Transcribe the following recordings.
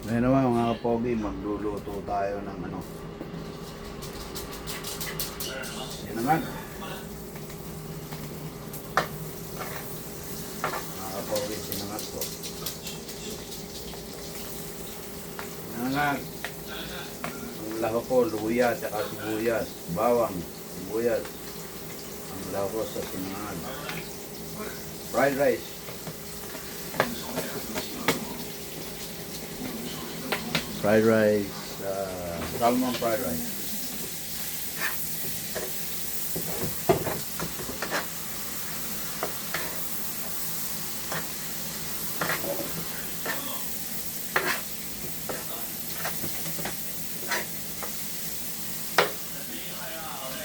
Ngayon naman mga kapogi, magluluto tayo ng ano. Yan naman. Mga kapogi, sinangat ko. Sinangat. Ang laho ko, luya, tsaka sibuyas. Bawang, sibuyas. Ang laho ko sa sinangat. Fried rice. Fried rice, salmon fried rice.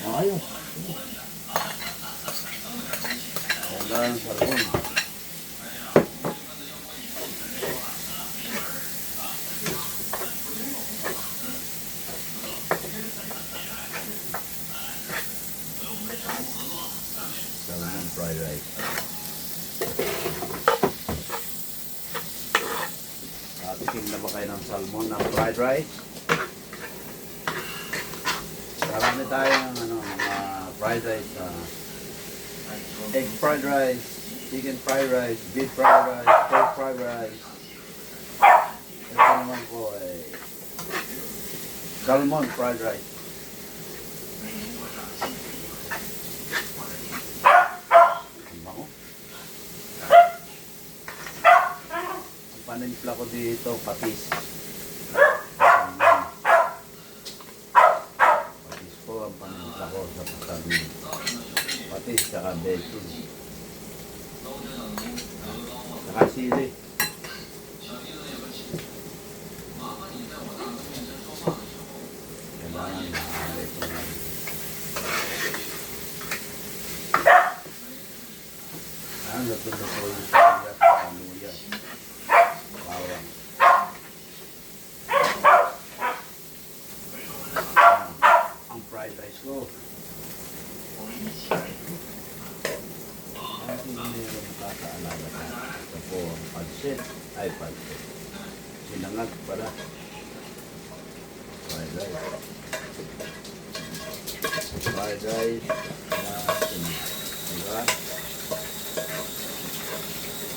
Ayos. Ayan, salmon. Salmon fried rice. Tikim na ba kayo ng salmon ng fried rice? Marami tayo ng ano, mga fried rice. Egg fried rice, chicken fried rice, beef fried rice, pork fried rice. Ito naman po ay salmon fried rice. Panimpla ko dito, patis. Patis po ang panimpla ko sa pasabi. Patis, saka bacon. Saka sili. Kailangan mahalay ko na. Natutunan ko yung sibuyas sa kaluya. Bawang. Ang fried rice ko. Ang meron nakakaalala ka. Ito po ang pansit. Ay, pansit. Sinangag pala. Fried rice. Fried rice na sinangag. Diba?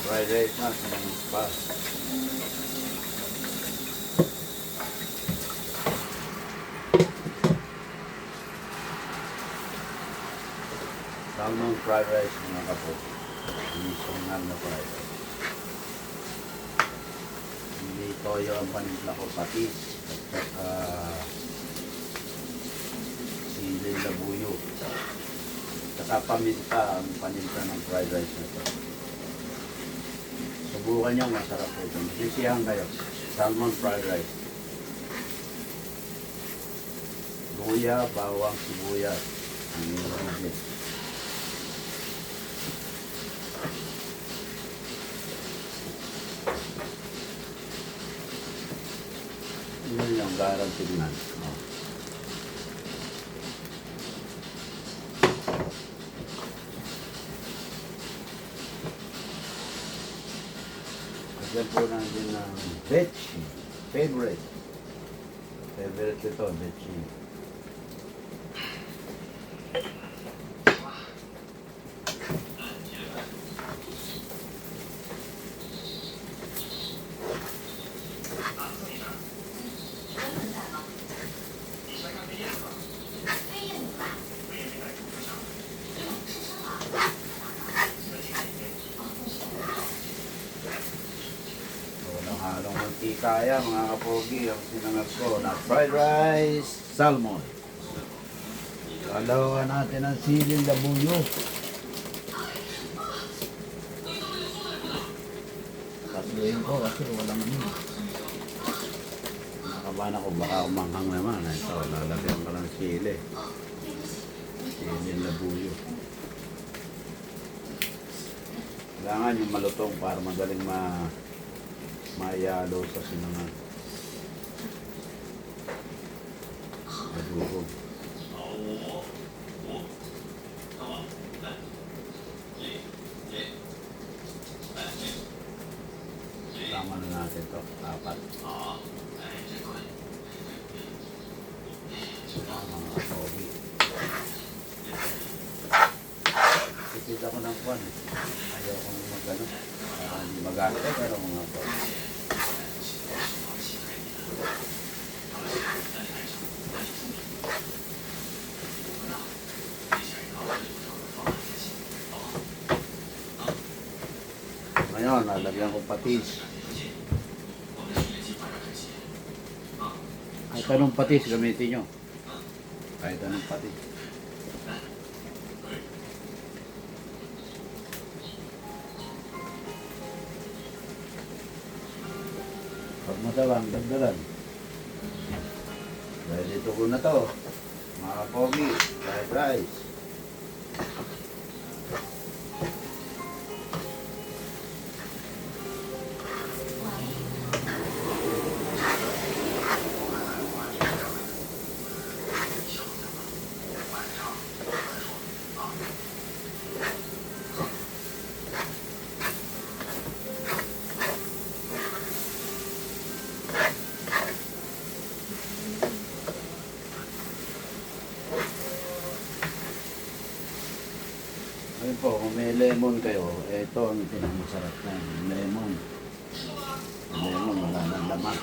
Fried rice na sinangag pa. Salmon fried rice mga kapo. Sinangag na fried rice. Hindi toyo ang panimpla ko, patis at saka sili labuyo. Saka paminta ang panimpla ng fried rice na ito. Subukan nyo, masarap po ito. Masisiyahan kayo. Salmon fried rice. Luya, bawang, sibuyas. Ang ingredients. Yun yung guaranteed na. Oh. Yan po natin ng bechi. Favorite. Favorite ito, bechi. Halong mantikaya mga kapogi ang sinangag ko na fried rice salmon. Kalawan natin ang siling labuyo. Kasluhin ko kasi walang ano. Nakabahan ako baka umanghang naman. Ito, lalagyan ko ng sili. Siling labuyo. Kailangan yung malutong para madaling mayalo sa sinangan. Madugog. Tama na natin to. 4. lalagyan ko patis. Kahit anong patis gamitin nyo. Kahit anong patis. Pag masawang, dagdagan. Dahil ito ko na to. Mga pogi, fried rice. Ayun po, kung may lemon kayo, ito ang pinakamasarap na lemon. Lemon, wala nang laman.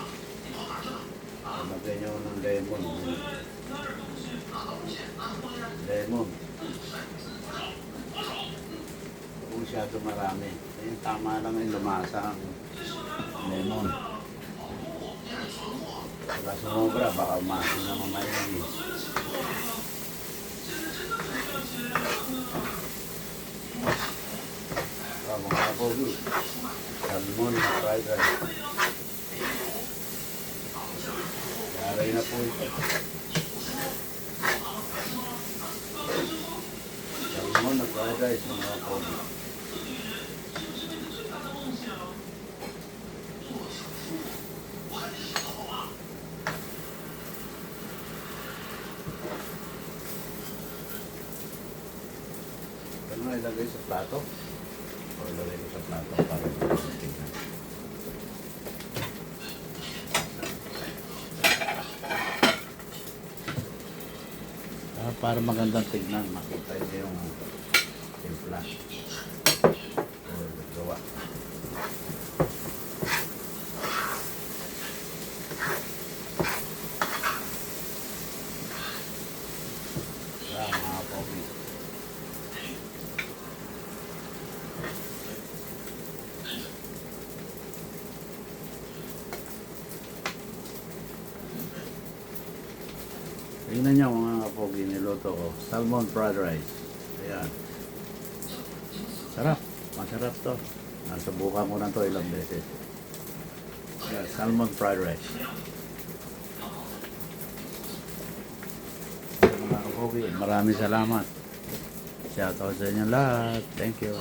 Lagyan nyo ng lemon. Lemon. Kung masyado marami. Ayun, tama lang yung lumasa ang lemon. Wala sumobra, baka umasin na mamayagis. Mga pogi, salmon na fried rice. Yaray na po ito. Salmon na fried rice mga pogi. Ito na ilagay sa plato. O ilagay ko sa plato para tignan. Para magandang tignan, makita niyo yung timpla o gawa. Mga pogi. Tingnan nyo mga pogi, niluto ko. Salmon fried rice. Ayan. Sarap. Masarap to. Nasubukan ko na to ilang beses. Ayan, salmon fried rice. Mga pogi, maraming salamat. Shoutout sa inyo lahat. Thank you.